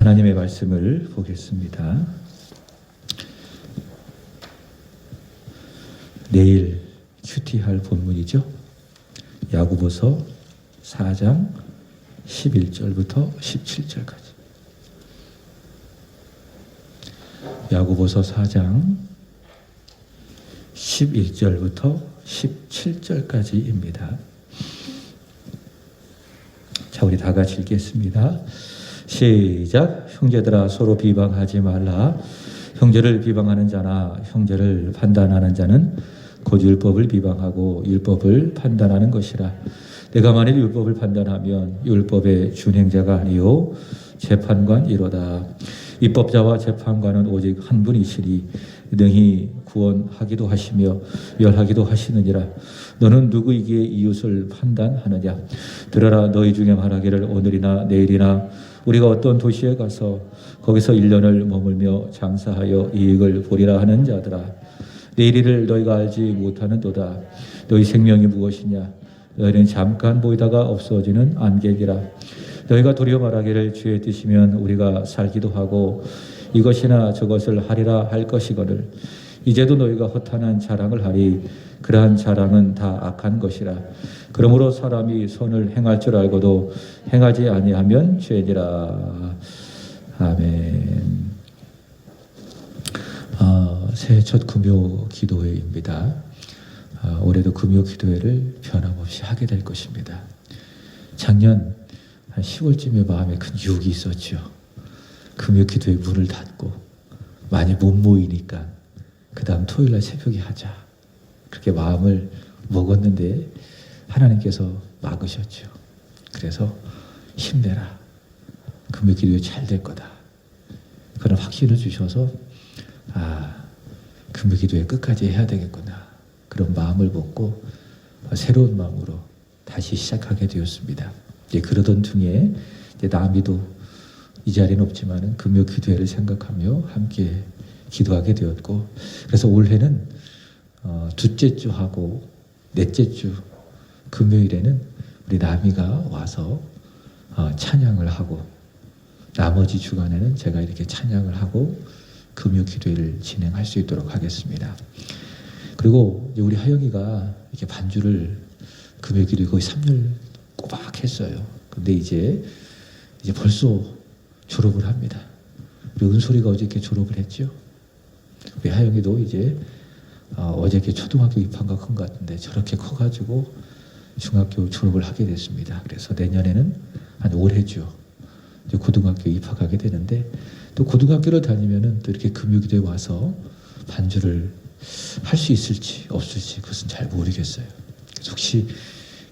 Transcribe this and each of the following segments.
하나님의 말씀을 보겠습니다. 내일 큐티할 본문이죠. 야고보서 4장 11절부터 17절까지. 야고보서 4장 11절부터 17절까지입니다. 자, 우리 다 같이 읽겠습니다. 시작. 형제들아, 서로 비방하지 말라. 형제를 비방하는 자나 형제를 판단하는 자는 곧 율법을 비방하고 율법을 판단하는 것이라. 내가 만일 율법을 판단하면 율법의 준행자가 아니요 재판관이로다. 입법자와 재판관은 오직 한 분이시니 능히 구원하기도 하시며 멸하기도 하시느니라. 너는 누구이기에 이웃을 판단하느냐? 들어라, 너희 중에 말하기를 오늘이나 내일이나 우리가 어떤 도시에 가서 거기서 1년을 머물며 장사하여 이익을 보리라 하는 자들아, 내일을 너희가 알지 못하는도다. 너희 생명이 무엇이냐? 너희는 잠깐 보이다가 없어지는 안개니라. 너희가 도리어 말하기를 주의 뜻이면 우리가 살기도 하고 이것이나 저것을 하리라 할 것이거늘 이제도 너희가 허탄한 자랑을 하리. 그러한 자랑은 다 악한 것이라. 그러므로 사람이 선을 행할 줄 알고도 행하지 아니하면 죄니라. 아멘. 새해 첫 금요 기도회입니다. 올해도 금요 기도회를 변함없이 하게 될 것입니다. 작년 한 10월쯤에 마음에 큰 유혹이 있었죠. 금요 기도회 문을 닫고 많이 못 모이니까 그 다음 토요일날 새벽에 하자. 그렇게 마음을 먹었는데 하나님께서 막으셨죠. 그래서 힘내라. 금요 기도회 잘 될 거다. 그런 확신을 주셔서 금요 기도회 끝까지 해야 되겠구나. 그런 마음을 먹고 새로운 마음으로 다시 시작하게 되었습니다. 그러던 중에 남이도 이 자리는 없지만은 금요 기도회를 생각하며 함께 기도하게 되었고, 그래서 올해는 둘째 주 하고 넷째 주 금요일에는 우리 남이가 와서 찬양을 하고, 나머지 주간에는 제가 이렇게 찬양을 하고 금요 기도회를 진행할 수 있도록 하겠습니다. 그리고 우리 하영이가 이렇게 반주를 금요 기도회 거의 3년 꼬박 했어요. 근데 이제 벌써 졸업을 합니다. 우리 은솔이가 어저께 졸업을 했죠. 우리 하영이도 이제 어저께 초등학교 입학한 것 같은데 저렇게 커가지고 중학교 졸업을 하게 됐습니다. 그래서 내년에는 한 올해죠. 이제 고등학교 입학하게 되는데, 또 고등학교를 다니면은 또 이렇게 금요기도에 와서 반주를 할 수 있을지 없을지 그것은 잘 모르겠어요. 그래서 혹시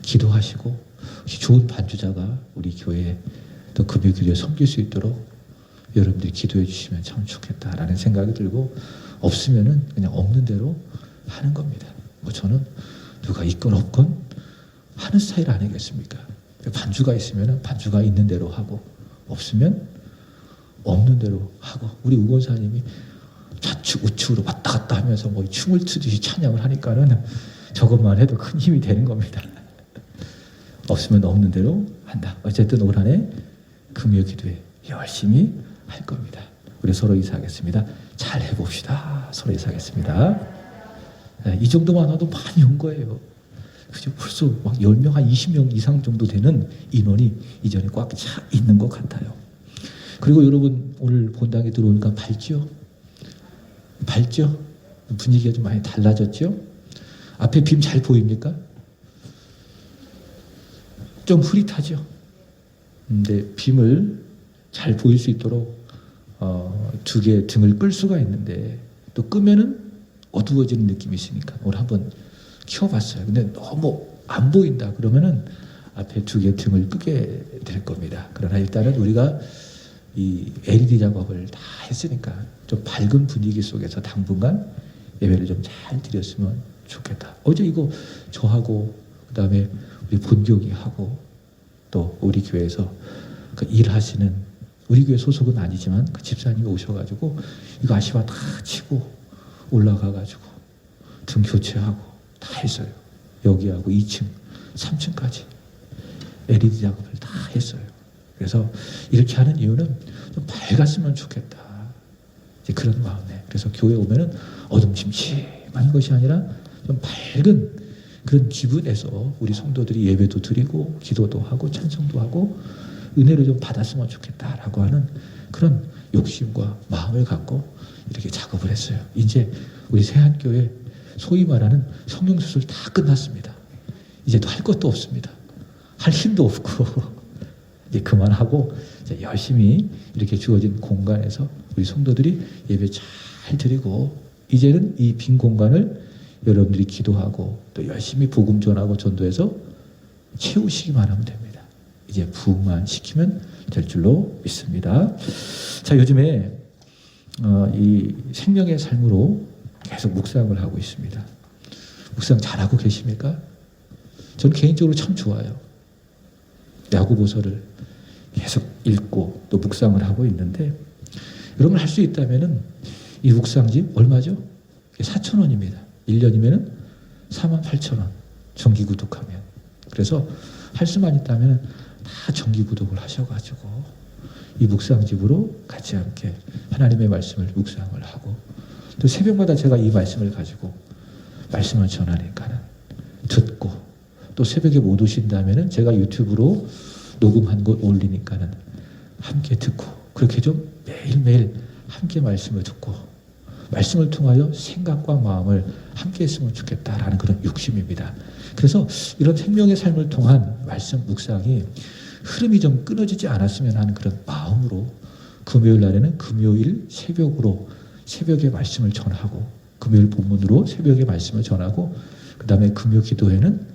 기도하시고 혹시 좋은 반주자가 우리 교회에 또 금요기도에 섬길 수 있도록 여러분들이 기도해 주시면 참 좋겠다라는 생각이 들고, 없으면은 그냥 없는 대로 하는 겁니다. 저는 누가 있건 없건 하는 스타일 아니겠습니까? 반주가 있으면 반주가 있는 대로 하고, 없으면 없는 대로 하고, 우리 우건사님이 좌측 우측으로 왔다 갔다 하면서 춤을 추듯이 찬양을 하니까는 저것만 해도 큰 힘이 되는 겁니다. 없으면 없는 대로 한다. 어쨌든 올 한 해 금요 기도회 열심히 할 겁니다. 우리 서로 인사하겠습니다. 잘 해봅시다. 서로 인사하겠습니다. 이 정도만 와도 많이 온 거예요. 그죠? 벌써 막 10명, 한 20명 이상 정도 되는 인원이 이전에 꽉 차 있는 것 같아요. 그리고 여러분 오늘 본당에 들어오니까 밝죠? 밝죠? 분위기가 좀 많이 달라졌죠? 앞에 빔 잘 보입니까? 좀 흐릿하죠? 근데 빔을 잘 보일 수 있도록 두 개 등을 끌 수가 있는데, 또 끄면은 어두워지는 느낌이 있으니까 오늘 한번 켜봤어요. 근데 너무 안 보인다 그러면은 앞에 두 개 등을 끄게 될 겁니다. 그러나 일단은 우리가 이 LED 작업을 다 했으니까 좀 밝은 분위기 속에서 당분간 예배를 좀 잘 드렸으면 좋겠다. 어제 이거 저하고 그다음에 우리 본교기 하고 또 우리 교회에서 그 일하시는, 우리 교회 소속은 아니지만 그 집사님이 오셔가지고 이거 아시바 다 치고 올라가가지고 등 교체하고 다 했어요. 여기하고 2층, 3층까지 LED 작업을 다 했어요. 그래서 이렇게 하는 이유는 좀 밝았으면 좋겠다. 이제 그런 마음에. 그래서 교회 오면은 어둠침침한 것이 아니라 좀 밝은 그런 기분에서 우리 성도들이 예배도 드리고 기도도 하고 찬송도 하고 은혜를 좀 받았으면 좋겠다라고 하는 그런 욕심과 마음을 갖고 이렇게 작업을 했어요. 이제 우리 세한교회 소위 말하는 성령수술 다 끝났습니다. 이제 또 할 것도 없습니다. 할 힘도 없고 이제 그만하고 이제 열심히 이렇게 주어진 공간에서 우리 성도들이 예배 잘 드리고 이제는 이 빈 공간을 여러분들이 기도하고 또 열심히 복음 전하고 전도해서 채우시기만 하면 됩니다. 이제 부흥만 시키면 될 줄로 믿습니다. 자, 요즘에 이 생명의 삶으로 계속 묵상을 하고 있습니다. 묵상 잘하고 계십니까? 저는 개인적으로 참 좋아요. 야고보서를 계속 읽고 또 묵상을 하고 있는데 여러분 할 수 있다면은 이 묵상집 얼마죠? 4,000원입니다. 1년이면은 48,000원. 정기 구독하면. 그래서 할 수만 있다면 다 정기 구독을 하셔가지고 이 묵상집으로 같이 함께 하나님의 말씀을 묵상을 하고 또 새벽마다 제가 이 말씀을 가지고 말씀을 전하니까는 듣고 또 새벽에 못 오신다면은 제가 유튜브로 녹음한 거 올리니까는 함께 듣고 그렇게 좀 매일매일 함께 말씀을 듣고 말씀을 통하여 생각과 마음을 함께 했으면 좋겠다라는 그런 욕심입니다. 그래서 이런 생명의 삶을 통한 말씀 묵상이 흐름이 좀 끊어지지 않았으면 하는 그런 마음으로 금요일 날에는 금요일 새벽으로 새벽에 말씀을 전하고 금요일 본문으로 새벽에 말씀을 전하고 그 다음에 금요 기도회는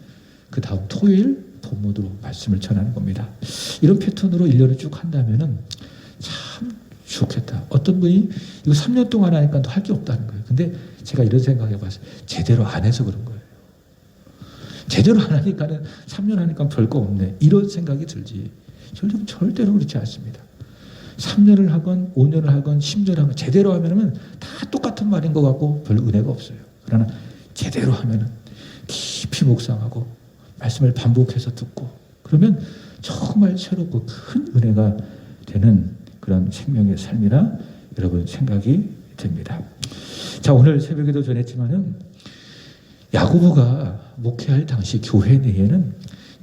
그 다음 토요일 본문으로 말씀을 전하는 겁니다. 이런 패턴으로 1년을 쭉 한다면은 참 좋겠다. 어떤 분이 이거 3년 동안 하니까 할 게 없다는 거예요. 근데 제가 이런 생각 해봤어요. 제대로 안 해서 그런 거예요. 제대로 안 하니까는 3년 하니까 별거 없네. 이런 생각이 들지. 절대로 그렇지 않습니다. 3년을 하건 5년을 하건 10년을 하건 제대로 하면은 다 똑같은 말인 것 같고 별로 은혜가 없어요. 그러나 제대로 하면은 깊이 묵상하고 말씀을 반복해서 듣고 그러면 정말 새롭고 큰 은혜가 되는 그런 생명의 삶이라 여러분 생각이 듭니다. 자, 오늘 새벽에도 전했지만은 야고보가 목회할 당시 교회 내에는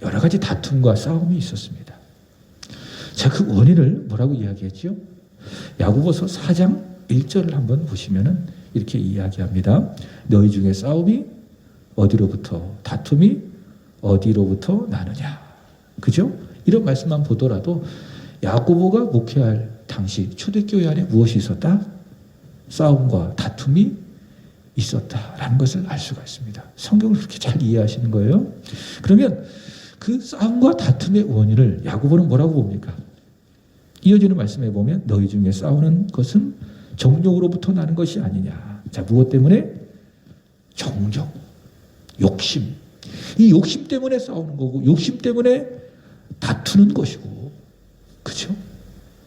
여러 가지 다툼과 싸움이 있었습니다. 자, 그 원인을 뭐라고 이야기했죠? 야고보서 4장 1절을 한번 보시면은 이렇게 이야기합니다. 너희 중에 싸움이 어디로부터 다툼이 어디로부터 나느냐. 그죠? 이런 말씀만 보더라도 야고보가 목회할 당시 초대교회 안에 무엇이 있었다? 싸움과 다툼이 있었다라는 것을 알 수가 있습니다. 성경을 그렇게 잘 이해하시는 거예요. 그러면 그 싸움과 다툼의 원인을 야고보는 뭐라고 봅니까? 이어지는 말씀에 보면 너희 중에 싸우는 것은 정욕으로부터 나는 것이 아니냐. 자, 무엇 때문에? 정욕, 욕심. 이 욕심 때문에 싸우는 거고 욕심 때문에 다투는 것이고 그렇죠?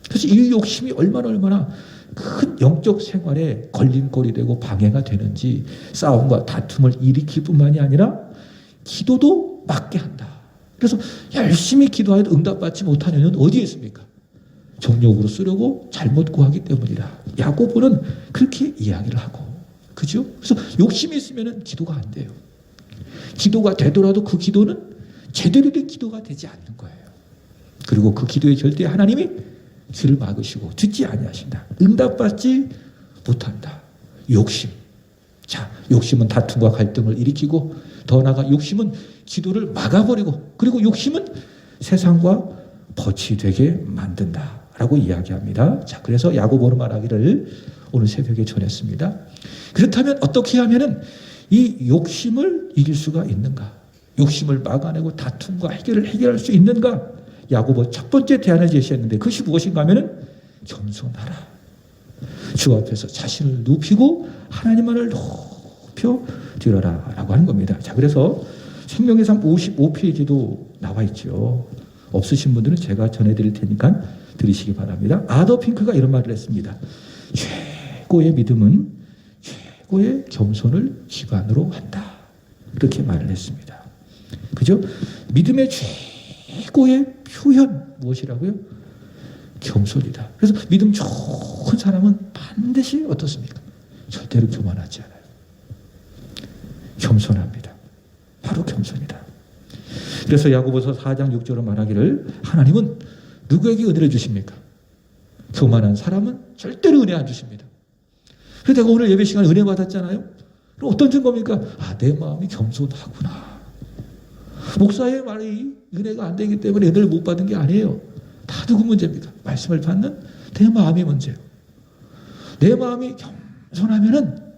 그래서 이 욕심이 얼마나 큰 영적 생활에 걸림돌이 되고 방해가 되는지 싸움과 다툼을 일으킬 뿐만이 아니라 기도도 막게 한다. 그래서 열심히 기도해도 응답받지 못하는 이유는 어디에 있습니까? 정욕으로 쓰려고 잘못 구하기 때문이라. 야고보는 그렇게 이야기를 하고 그죠? 그래서 욕심이 있으면 기도가 안 돼요. 기도가 되더라도 그 기도는 제대로 된 기도가 되지 않는 거예요. 그리고 그 기도에 절대 하나님이 귀를 막으시고 듣지 아니하신다. 응답받지 못한다. 욕심. 자, 욕심은 다툼과 갈등을 일으키고 더 나아가 욕심은 기도를 막아버리고 그리고 욕심은 세상과 벗이 되게 만든다라고 이야기합니다. 자, 그래서 야고보는 말하기를 오늘 새벽에 전했습니다. 그렇다면 어떻게 하면은 이 욕심을 이길 수가 있는가? 욕심을 막아내고 다툼과 해결할 수 있는가? 야고보 첫 번째 대안을 제시했는데 그것이 무엇인가 하면은 겸손하라. 주 앞에서 자신을 눕히고 하나님만을 높여 드려라 라고 하는 겁니다. 자, 그래서 생명의 삶 55페이지도 나와 있죠. 없으신 분들은 제가 전해드릴 테니까 들으시기 바랍니다. 아더 핑크가 이런 말을 했습니다. 최고의 믿음은 최고의 겸손을 기반으로 한다. 이렇게 말을 했습니다. 그죠? 믿음의 최고의 표현 무엇이라고요? 겸손이다. 그래서 믿음 좋은 사람은 반드시 어떻습니까? 절대로 교만하지 않아요. 겸손합니다. 바로 겸손이다. 그래서 야고보서 4장 6절로 말하기를 하나님은 누구에게 은혜를 주십니까? 교만한 사람은 절대로 은혜 안 주십니다. 그래서 내가 오늘 예배 시간에 은혜 받았잖아요. 그럼 어떤 증거입니까? 아, 내 마음이 겸손하구나. 목사의 말이 은혜가 안 되기 때문에 은혜를 못 받은 게 아니에요. 다 누구 문제입니까? 말씀을 받는 내 마음이 문제예요. 내 마음이 겸손하면은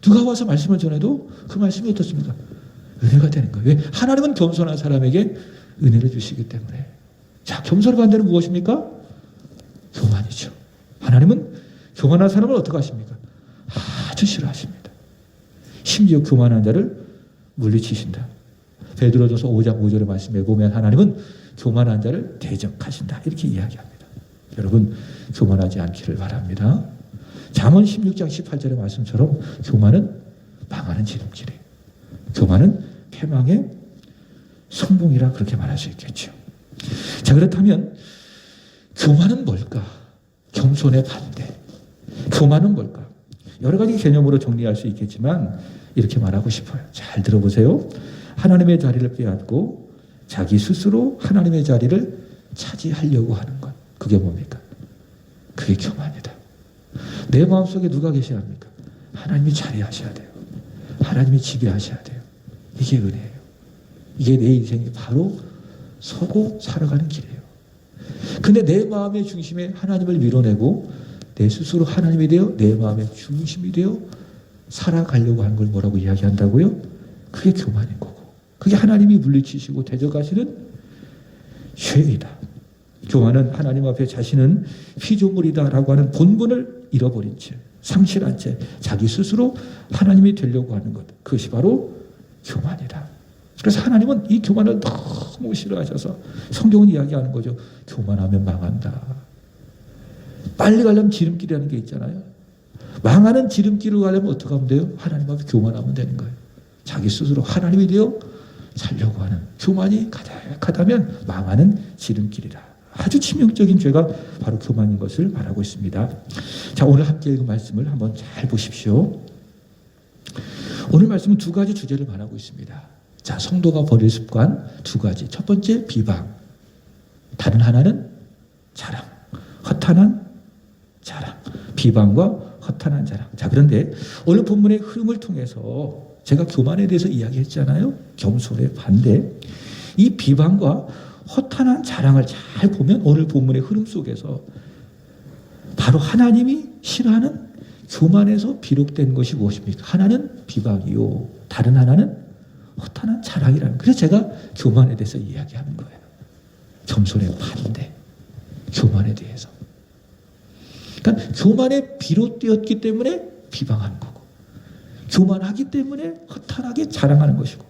누가 와서 말씀을 전해도 그 말씀이 어떻습니까? 은혜가 되는 거예요. 왜? 하나님은 겸손한 사람에게 은혜를 주시기 때문에. 자, 겸손의 반대는 무엇입니까? 교만이죠. 하나님은 교만한 사람을 어떻게 하십니까? 아주 싫어하십니다. 심지어 교만한 자를 물리치신다. 베드로전서 5장 5절의 말씀에 보면 하나님은 교만한 자를 대적하신다. 이렇게 이야기합니다. 여러분, 교만하지 않기를 바랍니다. 잠언 16장 18절의 말씀처럼 교만은 망하는 지름길이에요. 교만은 패망의 성공이라 그렇게 말할 수 있겠죠. 자, 그렇다면 교만은 뭘까? 겸손의 반대. 교만은 뭘까? 여러 가지 개념으로 정리할 수 있겠지만 이렇게 말하고 싶어요. 잘 들어보세요. 하나님의 자리를 빼앗고 자기 스스로 하나님의 자리를 차지하려고 하는 것. 그게 뭡니까? 그게 교만이다. 내 마음속에 누가 계셔야 합니까? 하나님이 자리하셔야 돼요. 하나님이 지배하셔야 돼요. 이게 은혜예요. 이게 내 인생이 바로 서고 살아가는 길이에요. 근데 내 마음의 중심에 하나님을 밀어내고 내 스스로 하나님이 되어 내 마음의 중심이 되어 살아가려고 하는 걸 뭐라고 이야기한다고요? 그게 교만인 거고. 그게 하나님이 물리치시고 대적하시는 죄이다. 교만은 하나님 앞에 자신은 피조물이다라고 하는 본분을 잃어버린 채, 상실한 채 자기 스스로 하나님이 되려고 하는 것. 그것이 바로 교만이다. 그래서 하나님은 이 교만을 너무 싫어하셔서 성경은 이야기하는 거죠. 교만하면 망한다. 빨리 가려면 지름길이라는 게 있잖아요. 망하는 지름길을 가려면 어떻게 하면 돼요? 하나님 앞에 교만하면 되는 거예요. 자기 스스로 하나님이 되어 살려고 하는 교만이 가득하다면 망하는 지름길이다. 아주 치명적인 죄가 바로 교만인 것을 말하고 있습니다. 자, 오늘 함께 읽은 말씀을 한번 잘 보십시오. 오늘 말씀은 두 가지 주제를 말하고 있습니다. 자, 성도가 버릴 습관 두 가지. 첫 번째 비방, 다른 하나는 자랑, 허탄한 자랑. 비방과 허탄한 자랑. 자, 그런데 오늘 본문의 흐름을 통해서 제가 교만에 대해서 이야기했잖아요. 겸손의 반대. 이 비방과 허탄한 자랑을 잘 보면 오늘 본문의 흐름 속에서 바로 하나님이 싫어하는 교만에서 비롯된 것이 무엇입니까? 하나는 비방이요, 다른 하나는 허탄한 자랑이라는. 그래서 제가 교만에 대해서 이야기하는 거예요. 겸손의 반대, 교만에 대해서. 그러니까 교만에 비롯되었기 때문에 비방하는 거고, 교만하기 때문에 허탄하게 자랑하는 것이고,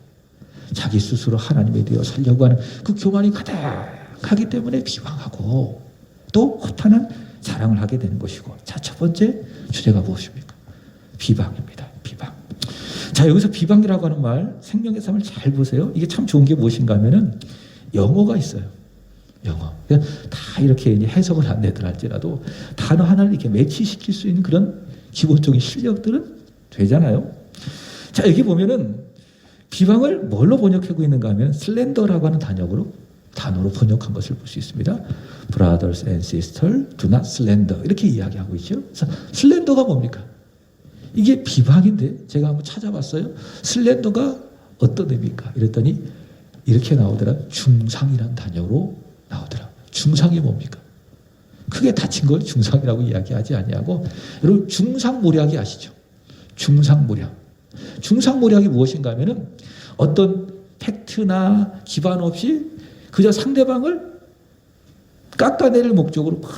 자기 스스로 하나님에 되어 살려고 하는 그 교만이 가득하기 때문에 비방하고 또 허탄한 자랑을 하게 되는 것이고. 자, 첫 번째 주제가 무엇입니까? 비방입니다. 비방. 자, 여기서 비방이라고 하는 말, 생명의 삶을 잘 보세요. 이게 참 좋은 게 무엇인가 하면은 영어가 있어요. 영어. 다 이렇게 해석을 안 내더랄지라도 단어 하나를 이렇게 매치시킬 수 있는 그런 기본적인 실력들은 되잖아요. 자, 여기 보면은 비방을 뭘로 번역하고 있는가 하면 슬렌더라고 하는 단어로 번역한 것을 볼 수 있습니다. Brothers and sisters, do not slander. 이렇게 이야기하고 있죠. 그래서 슬렌더가 뭡니까? 이게 비방인데 제가 한번 찾아봤어요. 슬렌더가 어떤 의미입니까? 이랬더니 이렇게 나오더라. 중상이라는 단어로 나오더라. 중상이 뭡니까? 크게 다친 걸 중상이라고 이야기하지 아니하고, 여러분 중상모략이 아시죠? 중상모략. 중상모략이 무엇인가 하면은 어떤 팩트나 기반 없이 그저 상대방을 깎아내릴 목적으로 막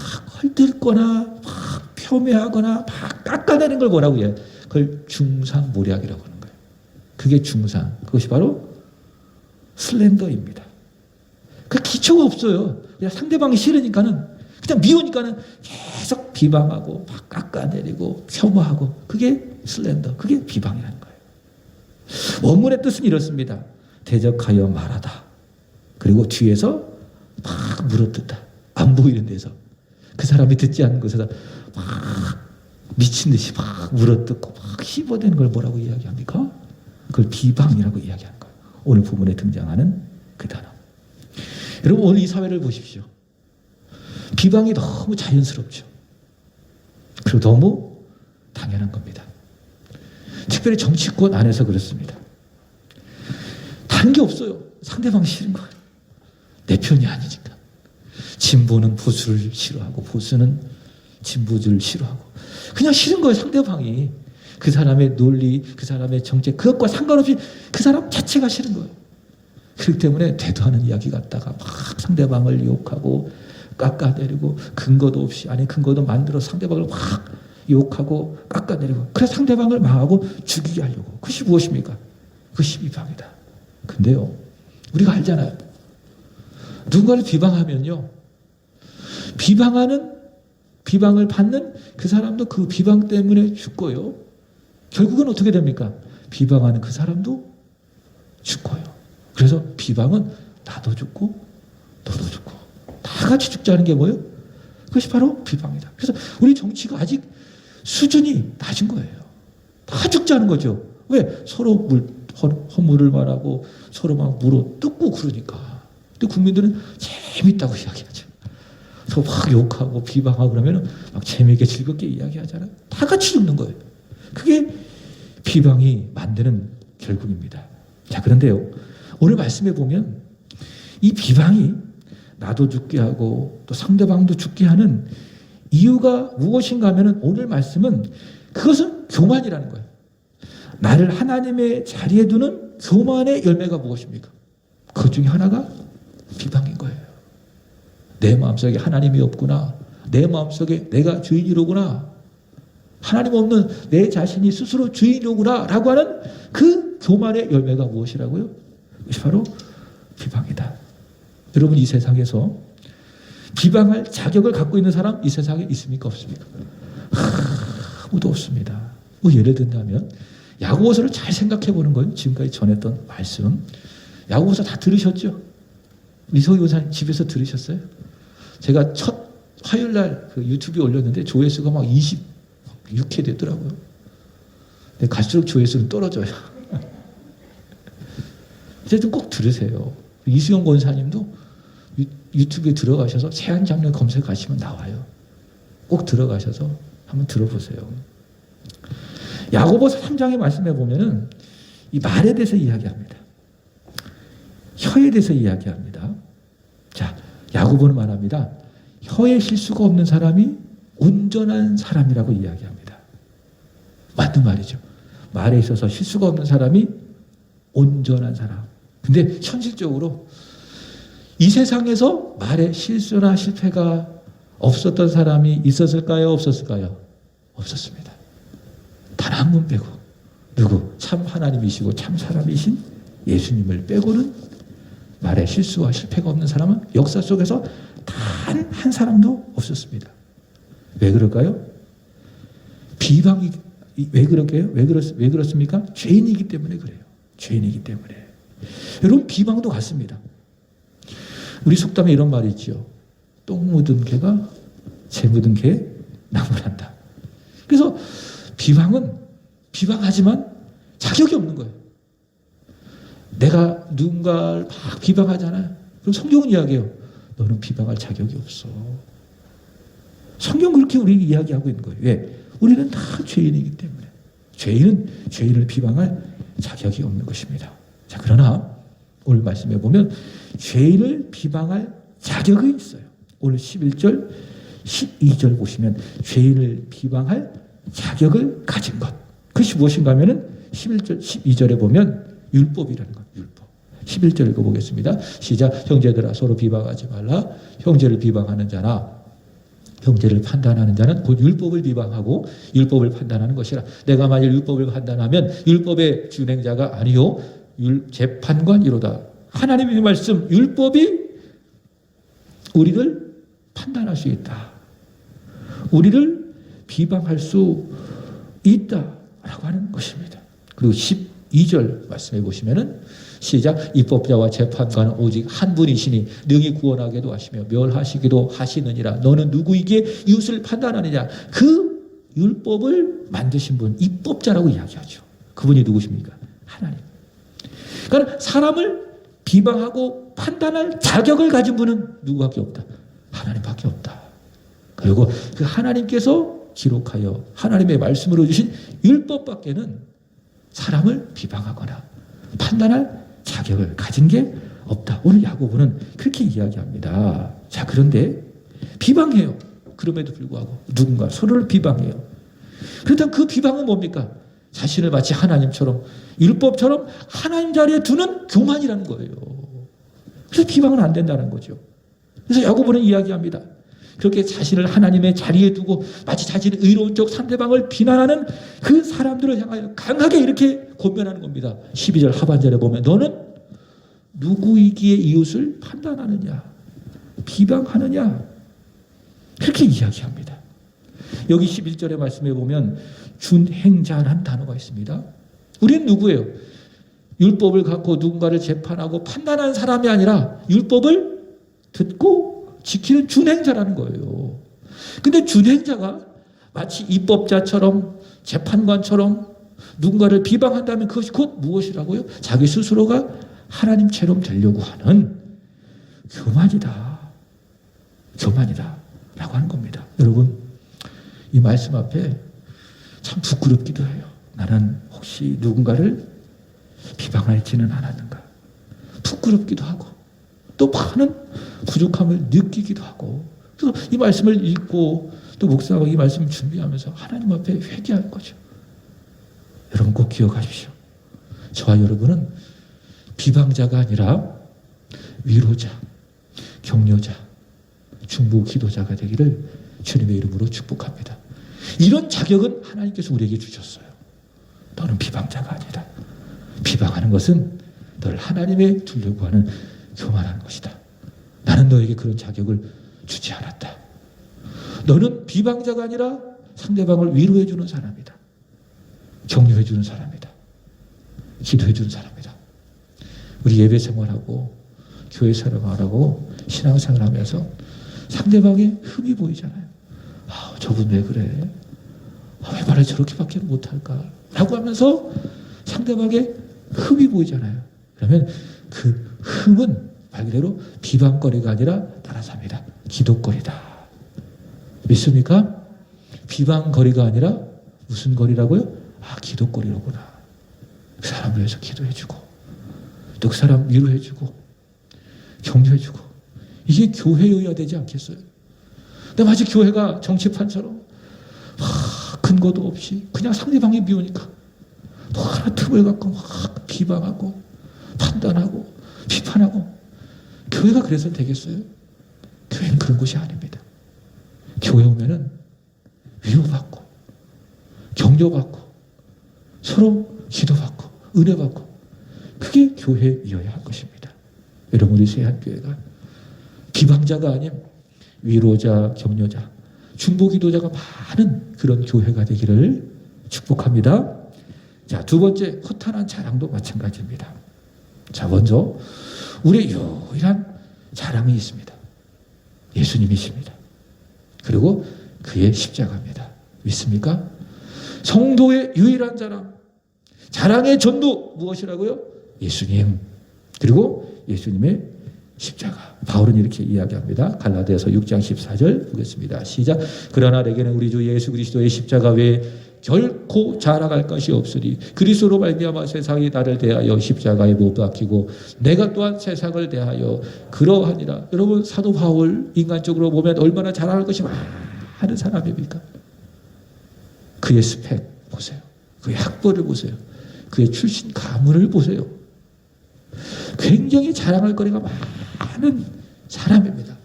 헐뜯거나 막 폄훼하거나 막 깎아내는 걸 뭐라고 해요? 그걸 중상모략이라고 하는 거예요. 그게 중상. 그것이 바로 슬렌더입니다. 그 기초가 없어요. 그냥 상대방이 싫으니까는, 그냥 미우니까는 계속 비방하고 막 깎아내리고 폄하하고, 그게 슬렌더, 그게 비방이라는 거예요. 원문의 뜻은 이렇습니다. 대적하여 말하다. 그리고 뒤에서 막 물어뜯다. 안 보이는 데서. 그 사람이 듣지 않는 것에다 막 미친 듯이 막 물어뜯고 막 씹어대는 걸 뭐라고 이야기합니까? 그걸 비방이라고 이야기하는 거예요. 오늘 본문에 등장하는 그 단어. 여러분 오늘 이 사회를 보십시오. 비방이 너무 자연스럽죠. 그리고 너무 당연한 겁니다. 특별히 정치권 안에서 그렇습니다. 다른 게 없어요. 상대방이 싫은 거예요. 내 편이 아니니까. 진보는 보수를 싫어하고 보수는 진보주를 싫어하고 그냥 싫은 거예요. 상대방이. 그 사람의 논리, 그 사람의 정책 그것과 상관없이 그 사람 자체가 싫은 거예요. 그렇기 때문에 되도 않은 이야기 갖다가 막 상대방을 욕하고 깎아내리고 근거도 없이 아니 근거도 만들어 상대방을 막 욕하고 깎아내리고 그래서 상대방을 망하고 죽이게 하려고. 그것이 무엇입니까? 그것이 비방이다. 근데요 우리가 알잖아요. 누군가를 비방하면요 비방을 받는 그 사람도 그 비방 때문에 죽고요. 결국은 어떻게 됩니까? 비방하는 그 사람도 죽고요. 그래서 비방은 나도 죽고 너도 죽고 다 같이 죽자는 게 뭐예요? 그것이 바로 비방이다. 그래서 우리 정치가 아직 수준이 낮은 거예요. 다 죽자는 거죠. 왜? 서로 허물을 말하고 서로 막 물어 뜯고 그러니까. 근데 국민들은 재밌다고 이야기하죠. 서로 막 욕하고 비방하고 그러면 막 재미있게 즐겁게 이야기하잖아요. 다 같이 죽는 거예요. 그게 비방이 만드는 결국입니다. 자, 그런데요. 오늘 말씀해 보면 이 비방이 나도 죽게 하고 또 상대방도 죽게 하는 이유가 무엇인가 하면 오늘 말씀은 그것은 교만이라는 거예요. 나를 하나님의 자리에 두는 교만의 열매가 무엇입니까? 그 중에 하나가 비방인 거예요. 내 마음속에 하나님이 없구나. 내 마음속에 내가 주인이로구나. 하나님 없는 내 자신이 스스로 주인이로구나 라고 하는 그 교만의 열매가 무엇이라고요? 그것이 바로 비방이다. 여러분 이 세상에서 비방할 자격을 갖고 있는 사람 이 세상에 있습니까? 없습니까? 아무도 없습니다. 뭐 예를 든다면 야고보서를 잘 생각해 보는 거예요. 지금까지 전했던 말씀. 야고보서 다 들으셨죠? 이성희 교사님 집에서 들으셨어요? 제가 첫 화요일 날 그 유튜브에 올렸는데 조회수가 막 26회 되더라고요. 근데 갈수록 조회수는 떨어져요. 어쨌든 꼭 들으세요. 이수영 권사님도 유튜브에 들어가셔서 세한장로 검색하시면 나와요. 꼭 들어가셔서 한번 들어보세요. 야고보서 3장의 말씀에 보면은 이 말에 대해서 이야기합니다. 혀에 대해서 이야기합니다. 자, 야고보는 말합니다. 혀에 실수가 없는 사람이 온전한 사람이라고 이야기합니다. 맞는 말이죠. 말에 있어서 실수가 없는 사람이 온전한 사람. 근데 현실적으로 이 세상에서 말에 실수나 실패가 없었던 사람이 있었을까요? 없었을까요? 없었습니다. 단 한 분 빼고. 누구? 참 하나님이시고 참 사람이신 예수님을 빼고는 말에 실수와 실패가 없는 사람은 역사 속에서 단 한 사람도 없었습니다. 왜 그럴까요? 비방이 왜 그럴까요? 왜 그렇습니까? 죄인이기 때문에 그래요. 죄인이기 때문에. 여러분 비방도 같습니다. 우리 속담에 이런 말이 있죠. 똥 묻은 개가 재 묻은 개에 나무란다. 그래서 비방은 비방하지만 자격이 없는 거예요. 내가 누군가를 막 비방하잖아요. 그럼 성경은 이야기해요. 너는 비방할 자격이 없어. 성경 그렇게 우리 이야기하고 있는 거예요. 왜? 우리는 다 죄인이기 때문에. 죄인은 죄인을 비방할 자격이 없는 것입니다. 자, 그러나 오늘 말씀해 보면 죄인을 비방할 자격이 있어요. 오늘 11절, 12절 보시면 죄인을 비방할 자격을 가진 것. 그것이 무엇인가 하면 11절, 12절에 보면 율법이라는 것. 율법. 11절 읽어보겠습니다. 시작. 형제들아 서로 비방하지 말라. 형제를 비방하는 자나 형제를 판단하는 자는 곧 율법을 비방하고 율법을 판단하는 것이라. 내가 만일 율법을 판단하면 율법의 준행자가 아니요 재판관이로다. 하나님의 말씀 율법이 우리를 판단할 수 있다. 우리를 비방할 수 있다라고 하는 것입니다. 그리고 12 2절 말씀해 보시면은 시작. 입법자와 재판관은 오직 한 분이시니 능히 구원하게도 하시며 멸하시기도 하시느니라. 너는 누구에게 이웃을 판단하느냐. 그 율법을 만드신 분, 입법자라고 이야기하죠. 그분이 누구십니까? 하나님. 그러니까 사람을 비방하고 판단할 자격을 가진 분은 누구밖에 없다. 하나님밖에 없다. 그리고 그 하나님께서 기록하여 하나님의 말씀으로 주신 율법밖에는 사람을 비방하거나 판단할 자격을 가진 게 없다. 오늘 야고보는 그렇게 이야기합니다. 자, 그런데 비방해요. 그럼에도 불구하고 누군가 서로를 비방해요. 그렇다면 그 비방은 뭡니까? 자신을 마치 하나님처럼 율법처럼 하나님 자리에 두는 교만이라는 거예요. 그래서 비방은 안 된다는 거죠. 그래서 야고보는 이야기합니다. 그렇게 자신을 하나님의 자리에 두고 마치 자신의 의로운 쪽 상대방을 비난하는 그 사람들을 향하여 강하게 이렇게 권면하는 겁니다. 12절 하반절에 보면 너는 누구이기에 이웃을 판단하느냐, 비방하느냐, 그렇게 이야기합니다. 여기 11절의 말씀에 보면 준행자라는 단어가 있습니다. 우리는 누구예요? 율법을 갖고 누군가를 재판하고 판단하는 사람이 아니라 율법을 듣고 지키는 준행자라는 거예요. 근데 준행자가 마치 입법자처럼 재판관처럼 누군가를 비방한다면 그것이 곧 무엇이라고요? 자기 스스로가 하나님처럼 되려고 하는 교만이다. 교만이다. 라고 하는 겁니다. 여러분, 이 말씀 앞에 참 부끄럽기도 해요. 나는 혹시 누군가를 비방할지는 않았는가. 부끄럽기도 하고 또 많은 부족함을 느끼기도 하고, 그래서 이 말씀을 읽고 또 묵상하고 이 말씀을 준비하면서 하나님 앞에 회개할 거죠. 여러분 꼭 기억하십시오. 저와 여러분은 비방자가 아니라 위로자, 격려자, 중보 기도자가 되기를 주님의 이름으로 축복합니다. 이런 자격은 하나님께서 우리에게 주셨어요. 너는 비방자가 아니다. 비방하는 것은 너를 하나님에 두려고 하는 교만한 것이다. 나는 너에게 그런 자격을 주지 않았다. 너는 비방자가 아니라 상대방을 위로해 주는 사람이다. 격려해 주는 사람이다. 기도해 주는 사람이다. 우리 예배 생활하고 교회 생활하고 신앙생활하면서 상대방의 흠이 보이잖아요. 아, 저분 왜 그래? 아, 왜 말을 저렇게밖에 못할까? 라고 하면서 상대방의 흠이 보이잖아요. 그러면 그 흠은 말 그대로 비방거리가 아니라 다른 사람이다. 기도거리다. 믿습니까? 비방거리가 아니라 무슨 거리라고요? 아, 기도거리로구나. 그 사람을 위해서 기도해주고 또 그 사람 위로해주고 격려해주고, 이게 교회여야 되지 않겠어요? 근데 마치 교회가 정치판처럼 근거도 없이 그냥 상대방이 미우니까 또 하나 틈을 갖고 막 비방하고 판단하고 비판하고, 교회가 그래서 되겠어요? 교회는 그런 곳이 아닙니다. 교회 오면은 위로받고 격려받고 서로 기도받고 은혜받고, 그게 교회여야 할 것입니다. 여러분, 우리 세한교회가 비방자가 아닌 위로자, 격려자, 중보기도자가 많은 그런 교회가 되기를 축복합니다. 자, 두 번째, 허탄한 자랑도 마찬가지입니다. 자, 먼저 우리의 유일한 자랑이 있습니다. 예수님이십니다. 그리고 그의 십자가입니다. 믿습니까? 성도의 유일한 자랑, 자랑의 전부 무엇이라고요? 예수님, 그리고 예수님의 십자가. 바울은 이렇게 이야기합니다. 갈라디아서 6장 14절 보겠습니다. 시작. 그러나 내게는 우리 주 예수 그리스도의 십자가 외에 결코 자랑할 것이 없으니 그리스도로 말미암아 세상이 나를 대하여 십자가에 못 박히고 내가 또한 세상을 대하여 그러하니라. 여러분, 사도 바울 인간적으로 보면 얼마나 자랑할 것이 많은 사람입니까? 그의 스펙 보세요. 그의 학벌을 보세요. 그의 출신 가문을 보세요. 굉장히 자랑할 거리가 많은 사람입니다.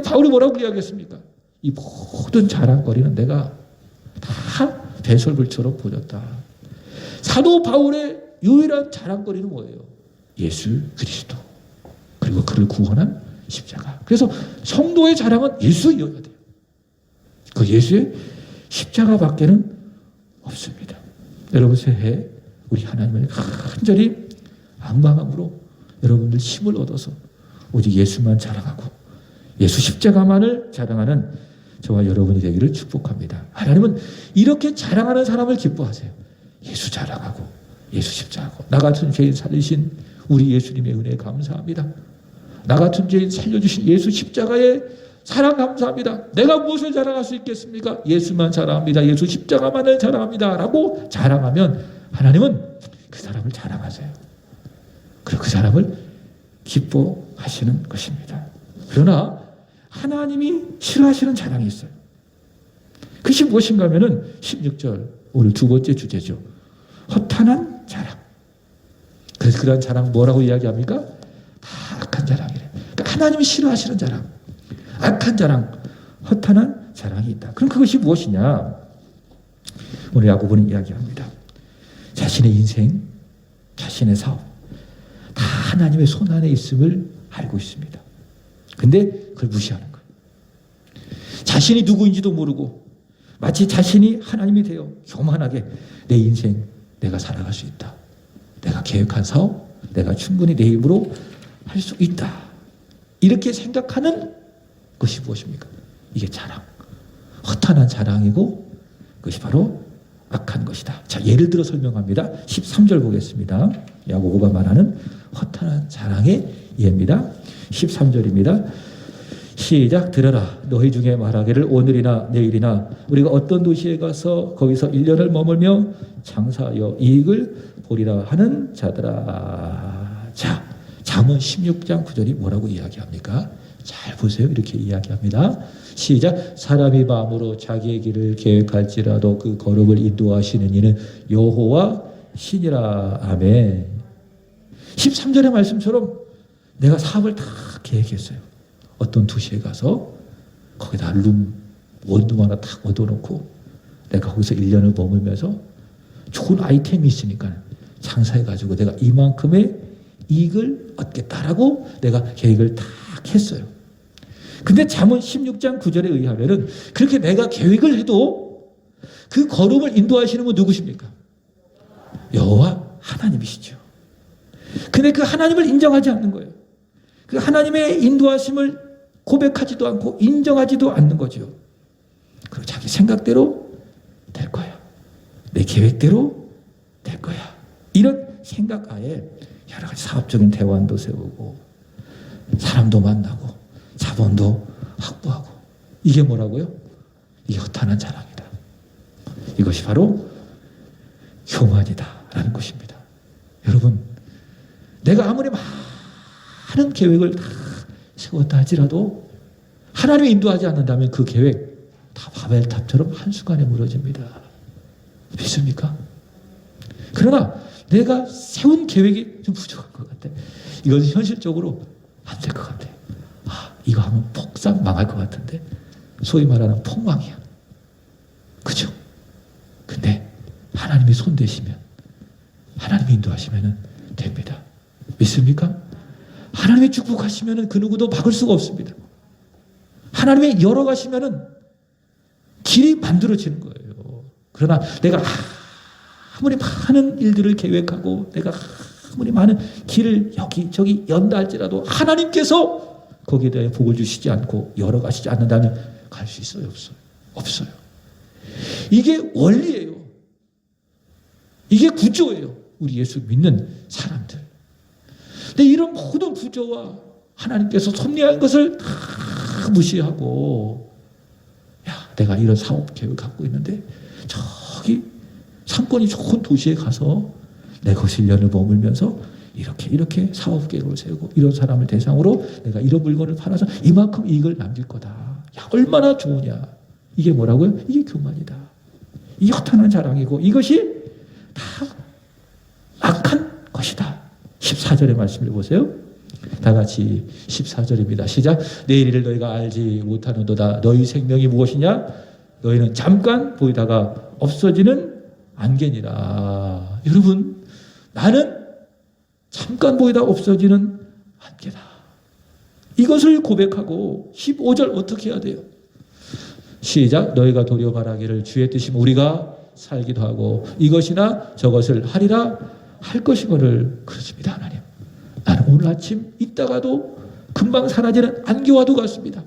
바울이 뭐라고 이야기했습니까? 이 모든 자랑거리는 내가 다 배설물처럼 보였다. 사도 바울의 유일한 자랑거리는 뭐예요? 예수 그리스도, 그리고 그를 구원한 십자가. 그래서 성도의 자랑은 예수여야 돼요. 그 예수의 십자가밖에는 없습니다. 여러분, 새해 우리 하나님을 간절히 앙망함으로 여러분들 힘을 얻어서 오직 예수만 자랑하고 예수 십자가만을 자랑하는 저와 여러분이 되기를 축복합니다. 하나님은 이렇게 자랑하는 사람을 기뻐하세요. 예수 자랑하고 예수 십자가하고 나 같은 죄인 살리신 우리 예수님의 은혜에 감사합니다. 나 같은 죄인 살려주신 예수 십자가의 사랑 감사합니다. 내가 무엇을 자랑할 수 있겠습니까? 예수만 자랑합니다. 예수 십자가만을 자랑합니다. 라고 자랑하면 하나님은 그 사람을 자랑하세요. 그리고 그 사람을 기뻐하시는 것입니다. 그러나 하나님이 싫어하시는 자랑이 있어요. 그것이 무엇인가 하면은 16절 오늘 두 번째 주제죠. 허탄한 자랑. 그래서 그러한 자랑 뭐라고 이야기합니까? 다 악한 자랑이래요. 그러니까 하나님이 싫어하시는 자랑, 악한 자랑, 허탄한 자랑이 있다. 그럼 그것이 무엇이냐? 오늘 야고보는 이야기합니다. 자신의 인생, 자신의 사업 다 하나님의 손 안에 있음을 알고 있습니다. 근데 그걸 무시하는 거예요. 자신이 누구인지도 모르고 마치 자신이 하나님이 되어 교만하게 내 인생 내가 살아갈 수 있다. 내가 계획한 사업 내가 충분히 내 힘으로 할 수 있다. 이렇게 생각하는 것이 무엇입니까? 이게 자랑. 허탄한 자랑이고 그것이 바로 악한 것이다. 자, 예를 들어 설명합니다. 13절 보겠습니다. 야고보가 말하는 허탄한 자랑의 예입니다. 13절입니다. 시작. 들어라. 너희 중에 말하기를 오늘이나 내일이나 우리가 어떤 도시에 가서 거기서 1년을 머물며 장사하여 이익을 보리라 하는 자들아. 자, 잠언 16장 9절이 뭐라고 이야기합니까? 잘 보세요. 이렇게 이야기합니다. 시작. 사람이 마음으로 자기의 길을 계획할지라도 그 걸음을 인도하시는 이는 여호와 신이라. 아멘. 13절의 말씀처럼 내가 사업을 다 계획했어요. 어떤 도시에 가서 거기다 원룸 하나 딱 얻어놓고 내가 거기서 1년을 머물면서 좋은 아이템이 있으니까 장사해가지고 내가 이만큼의 이익을 얻겠다라고 내가 계획을 딱 했어요. 근데 잠언 16장 9절에 의하면은 그렇게 내가 계획을 해도 그 걸음을 인도하시는 분 누구십니까? 여호와 하나님이시죠. 근데 그 하나님을 인정하지 않는 거예요. 그 하나님의 인도하심을 고백하지도 않고 인정하지도 않는 거죠. 그리고 자기 생각대로 될 거야. 내 계획대로 될 거야. 이런 생각 하에 여러 가지 사업적인 대안도 세우고 사람도 만나고 자본도 확보하고 이게 뭐라고요? 이게 허탄한 자랑이다. 이것이 바로 교만이다라는 것입니다. 여러분, 내가 아무리 많은 계획을 다 세웠다 할지라도 하나님이 인도하지 않는다면 그 계획 다 바벨탑처럼 한순간에 무너집니다. 믿습니까? 그러나 내가 세운 계획이 좀 부족한 것 같아. 이건 현실적으로 안 될 것 같아. 이거 하면 폭삭 망할 것 같은데 소위 말하는 폭망이야. 그죠? 근데 하나님이 손 대시면 하나님이 인도하시면 됩니다. 믿습니까? 하나님이 축복하시면 그 누구도 막을 수가 없습니다. 하나님이 열어가시면 길이 만들어지는 거예요. 그러나 내가 아무리 많은 일들을 계획하고 내가 아무리 많은 길을 여기저기 연다 할지라도 하나님께서 거기에 대해 복을 주시지 않고 열어가시지 않는다면 갈 수 있어요? 없어요? 없어요. 이게 원리예요. 이게 구조예요. 우리 예수 믿는 사람들. 근데 이런 모든 구조와 하나님께서 섭리한 것을 다 무시하고 내가 이런 사업 계획을 갖고 있는데 저기 상권이 좋은 도시에 가서 내 거기서 1년을 머물면서 이렇게 사업 계획을 세우고 이런 사람을 대상으로 내가 이런 물건을 팔아서 이만큼 이익을 남길 거다. 야, 얼마나 좋으냐. 이게 뭐라고요? 이게 교만이다. 이 허탄한 자랑이고 이것이 다 악한 것이다. 14절의 말씀을 보세요. 다 같이 14절입니다. 시작. 내일 일을 너희가 알지 못하는도다. 너희 생명이 무엇이냐? 너희는 잠깐 보이다가 없어지는 안개니라. 여러분, 나는 잠깐 보이다 없어지는 안개다. 이것을 고백하고 15절 어떻게 해야 돼요? 시작. 너희가 도리어 말하기를 주의 뜻이면 우리가 살기도 하고 이것이나 저것을 하리라 할 것이거늘. 그렇습니다. 하나님, 나는 오늘 아침 있다가도 금방 사라지는 안개와도 같습니다.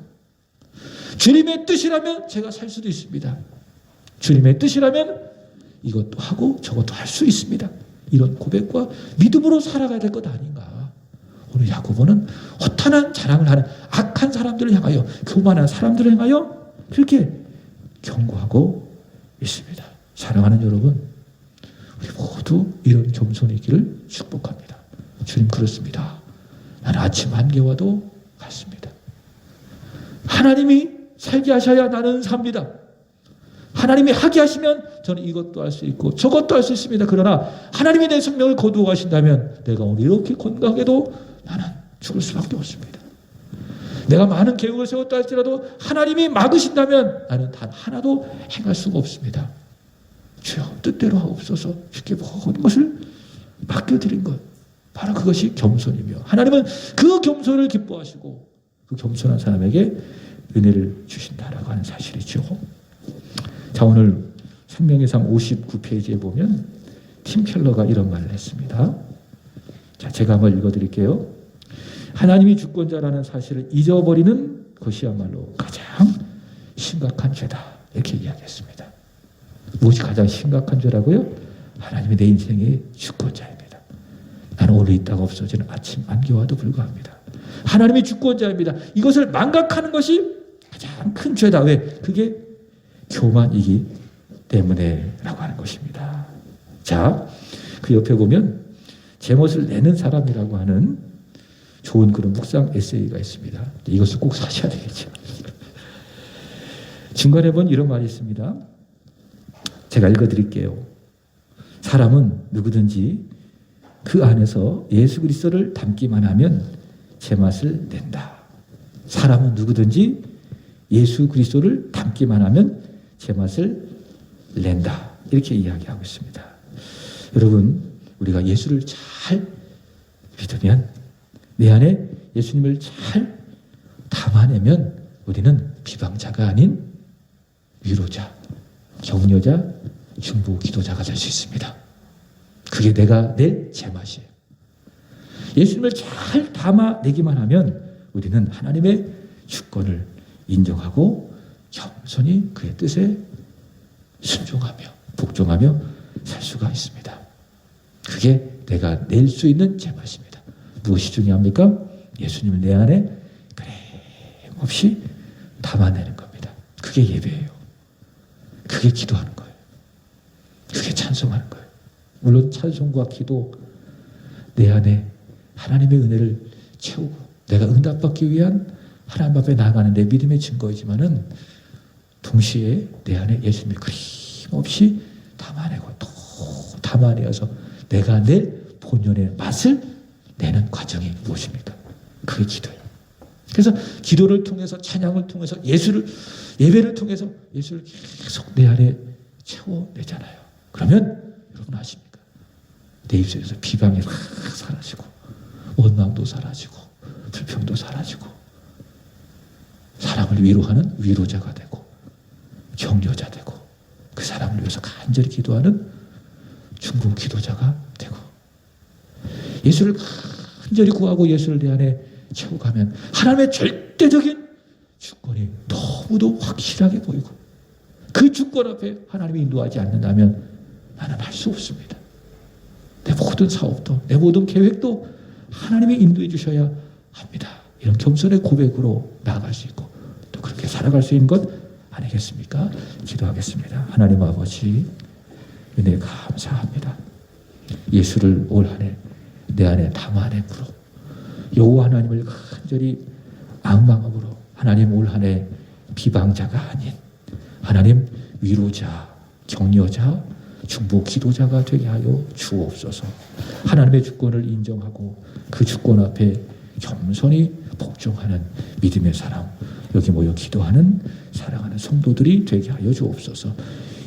주님의 뜻이라면 제가 살 수도 있습니다. 주님의 뜻이라면 이것도 하고 저것도 할 수 있습니다. 이런 고백과 믿음으로 살아가야 될 것 아닌가. 오늘 야고보는 허탄한 자랑을 하는 악한 사람들을 향하여, 교만한 사람들을 향하여 그렇게 경고하고 있습니다. 사랑하는 여러분, 우리 모두 이런 겸손이 있기를 축복합니다. 주님, 그렇습니다. 나는 아침 안개와도 같습니다. 하나님이 살게 하셔야 나는 삽니다. 하나님이 하게 하시면 저는 이것도 할 수 있고 저것도 할 수 있습니다. 그러나 하나님이 내 생명을 거두어 가신다면 내가 오늘 이렇게 건강해도 나는 죽을 수밖에 없습니다. 내가 많은 계획을 세웠다 할지라도 하나님이 막으신다면 나는 단 하나도 행할 수가 없습니다. 주여, 뜻대로 하옵소서. 주께 모든 것을 맡겨드린 것, 바로 그것이 겸손이며 하나님은 그 겸손을 기뻐하시고 그 겸손한 사람에게 은혜를 주신다라고 하는 사실이죠. 자, 오늘 생명의 삶 59페이지에 보면 팀 켈러가 이런 말을 했습니다. 자, 제가 한번 읽어드릴게요. 하나님이 주권자라는 사실을 잊어버리는 것이야말로 가장 심각한 죄다, 이렇게 이야기했습니다. 무엇이 가장 심각한 죄라고요? 하나님이 내 인생의 주권자입니다. 나는 오늘 있다가 없어지는 아침 안개와도 불과합니다. 하나님이 주권자입니다. 이것을 망각하는 것이 가장 큰 죄다. 왜? 그게 교만이기 때문에 라고 하는 것입니다. 자, 그 옆에 보면 제멋을 내는 사람이라고 하는 좋은 그런 묵상 에세이가 있습니다. 이것을 꼭 사셔야 되겠죠. 중간에 보면 이런 말이 있습니다. 제가 읽어드릴게요. 사람은 누구든지 그 안에서 예수 그리스도를 담기만 하면 제맛을 낸다. 사람은 누구든지 예수 그리스도를 담기만 하면 제맛을 낸다. 이렇게 이야기하고 있습니다. 여러분, 우리가 예수를 잘 믿으면, 내 안에 예수님을 잘 담아내면 우리는 비방자가 아닌 위로자, 격려자, 중보 기도자가 될 수 있습니다. 그게 내가 낼 제맛이에요. 예수님을 잘 담아내기만 하면 우리는 하나님의 주권을 인정하고 겸손히 그의 뜻에 순종하며 복종하며 살 수가 있습니다. 그게 내가 낼 수 있는 제맛입니다. 무엇이 중요합니까? 예수님을 내 안에 그림없이 담아내는 겁니다. 그게 예배예요. 그게 기도하는 거예요. 그게 찬송하는 거예요. 물론 찬송과 기도, 내 안에 하나님의 은혜를 채우고 내가 응답받기 위한 하나님 앞에 나아가는 내 믿음의 증거이지만은 동시에 내 안에 예수님을 그림없이 담아내고 또 담아내어서 내가 낼 본연의 맛을 내는 과정이 무엇입니까? 그게 기도예요. 그래서 기도를 통해서, 찬양을 통해서, 예배를 통해서 예수를 계속 내 안에 채워내잖아요. 그러면 여러분 아십니까? 내 입술에서 비방이 확 사라지고 원망도 사라지고 불평도 사라지고 사람을 위로하는 위로자가 되고 격려자 되고 그 사람을 위해서 간절히 기도하는 중보 기도자가 되고 예수를 간절히 구하고 예수를 내 안에 채워가면 하나님의 절대적인 주권이 너무도 확실하게 보이고 그 주권 앞에 하나님이 인도하지 않는다면 나는 할 수 없습니다. 내 모든 사업도 내 모든 계획도 하나님이 인도해 주셔야 합니다. 이런 겸손의 고백으로 나아갈 수 있고 또 그렇게 살아갈 수 있는 것 아니겠습니까? 기도하겠습니다. 하나님 아버지, 은혜 감사합니다. 예수를 올 한 해 내 안에 담아냄으로 여호와 하나님을 간절히 앙망함으로 하나님 올 한 해 비방자가 아닌 하나님 위로자, 격려자, 중보 기도자가 되게 하여 주옵소서. 하나님의 주권을 인정하고 그 주권 앞에 겸손히 복종하는 믿음의 사람, 여기 모여 기도하는 사랑하는 성도들이 되게 하여 주옵소서.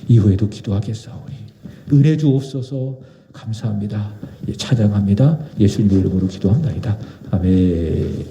이후에도 기도하겠사오니 은혜 주옵소서. 감사합니다. 찬양합니다. 예수님의 이름으로 기도합니다. 아멘.